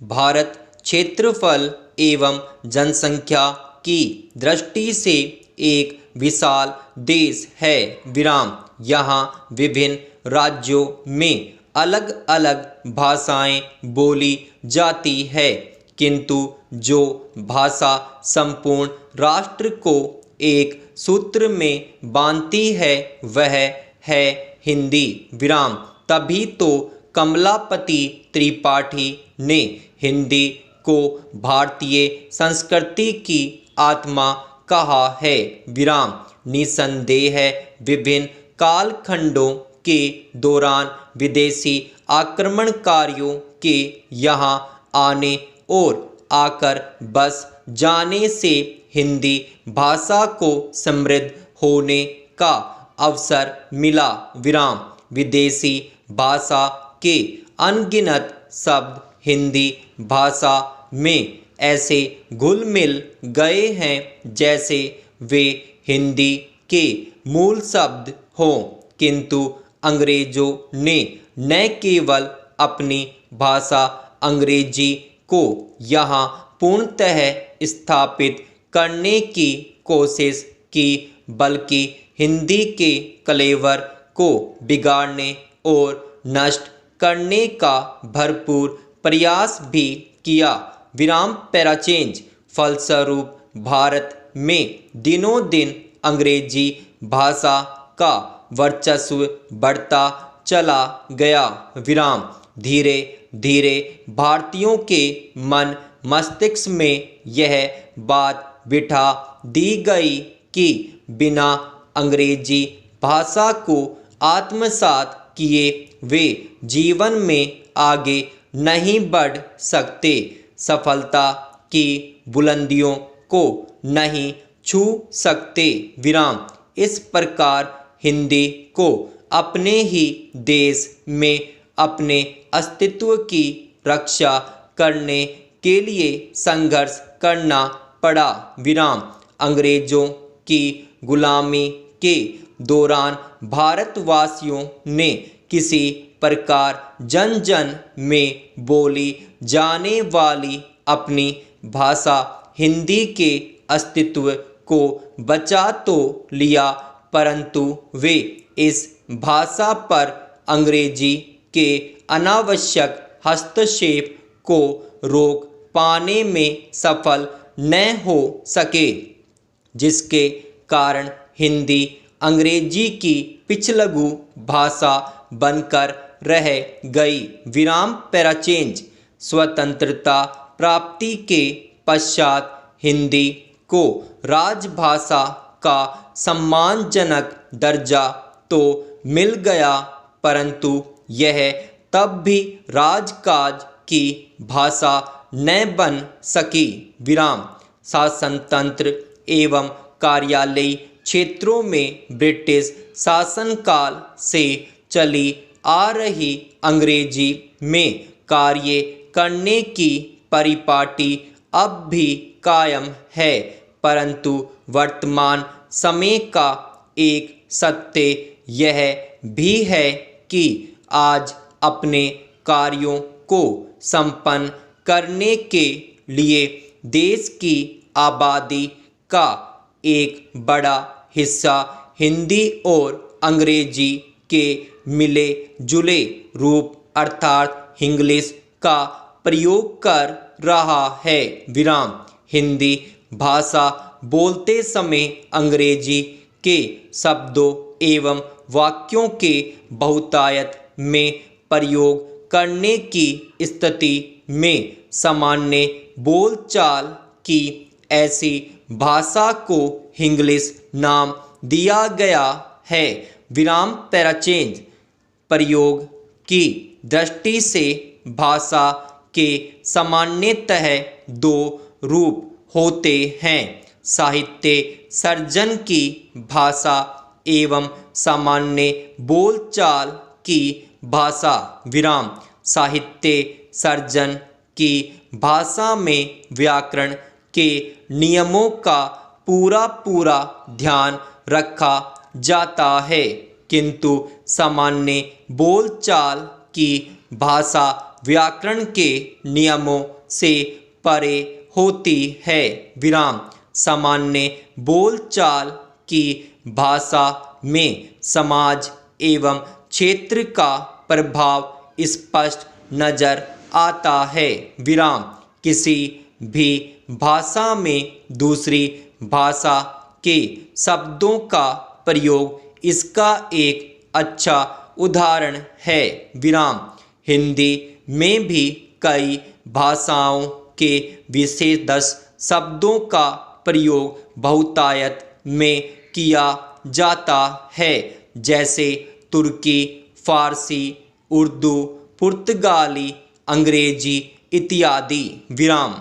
भारत क्षेत्रफल एवं जनसंख्या की दृष्टि से एक विशाल देश है। यहाँ विभिन्न राज्यों में अलग अलग भाषाएं बोली जाती है, किंतु जो भाषा संपूर्ण राष्ट्र को एक सूत्र में बांधती है वह है हिंदी। तभी तो कमलापति त्रिपाठी ने हिंदी को भारतीय संस्कृति की आत्मा कहा है। निसंदेह विभिन्न कालखंडों के दौरान विदेशी आक्रमणकारियों के यहाँ आने और आकर बस जाने से हिंदी भाषा को समृद्ध होने का अवसर मिला। विदेशी भाषा के अनगिनत शब्द हिंदी भाषा में ऐसे घुल मिल गए हैं जैसे वे हिंदी के मूल शब्द हों, किंतु अंग्रेजों ने न केवल अपनी भाषा अंग्रेजी को यहाँ पूर्णतः स्थापित करने की कोशिश की, बल्कि हिंदी के कलेवर को बिगाड़ने और नष्ट करने का भरपूर प्रयास भी किया। पैराचेंज फलस्वरूप भारत में दिनों दिन अंग्रेजी भाषा का वर्चस्व बढ़ता चला गया। धीरे धीरे भारतीयों के मन मस्तिष्क में यह बात बिठा दी गई कि बिना अंग्रेजी भाषा को आत्मसात किए वे जीवन में आगे नहीं बढ़ सकते, सफलता की बुलंदियों को नहीं छू सकते। इस प्रकार हिंदी को अपने ही देश में अपने अस्तित्व की रक्षा करने के लिए संघर्ष करना पड़ा। अंग्रेजों की गुलामी के दौरान भारतवासियों ने किसी प्रकार जन जन में बोली जाने वाली अपनी भाषा हिंदी के अस्तित्व को बचा तो लिया, परंतु वे इस भाषा पर अंग्रेजी के अनावश्यक हस्तक्षेप को रोक पाने में सफल न हो सके, जिसके कारण हिंदी अंग्रेजी की पिछलगू भाषा बनकर रह गई। पैराचेंज स्वतंत्रता प्राप्ति के पश्चात हिंदी को राजभाषा का सम्मानजनक दर्जा तो मिल गया, परंतु यह तब भी राजकाज की भाषा न बन सकी। शासनतंत्र एवं कार्यालयी क्षेत्रों में ब्रिटिश शासनकाल से चली आ रही अंग्रेजी में कार्य करने की परिपाटी अब भी कायम है, परंतु वर्तमान समय का एक सत्य यह भी है कि आज अपने कार्यों को संपन्न करने के लिए देश की आबादी का एक बड़ा हिस्सा हिंदी और अंग्रेजी के मिले जुले रूप अर्थात इंग्लिश का प्रयोग कर रहा है। हिंदी भाषा बोलते समय अंग्रेजी के शब्दों एवं वाक्यों के बहुतायत में प्रयोग करने की स्थिति में सामान्य बोलचाल की ऐसी भाषा को इंग्लिश नाम दिया गया है। पैराचेंज प्रयोग की दृष्टि से भाषा के सामान्यतः दो रूप होते हैं, साहित्य सर्जन की भाषा एवं सामान्य बोलचाल की भाषा। साहित्य सर्जन की भाषा में व्याकरण के नियमों का पूरा ध्यान रखा जाता है, किंतु सामान्य बोलचाल की भाषा व्याकरण के नियमों से परे होती है। विराम। सामान्य बोलचाल की भाषा में समाज एवं क्षेत्र का प्रभाव स्पष्ट नजर आता है। विराम। किसी भी भाषा में दूसरी भाषा के शब्दों का प्रयोग इसका एक अच्छा उदाहरण है। विराम। हिंदी में भी कई भाषाओं के विशेष शब्दों का प्रयोग बहुतायत में किया जाता है, जैसे तुर्की, फारसी, उर्दू, पुर्तगाली, अंग्रेजी इत्यादि। विराम।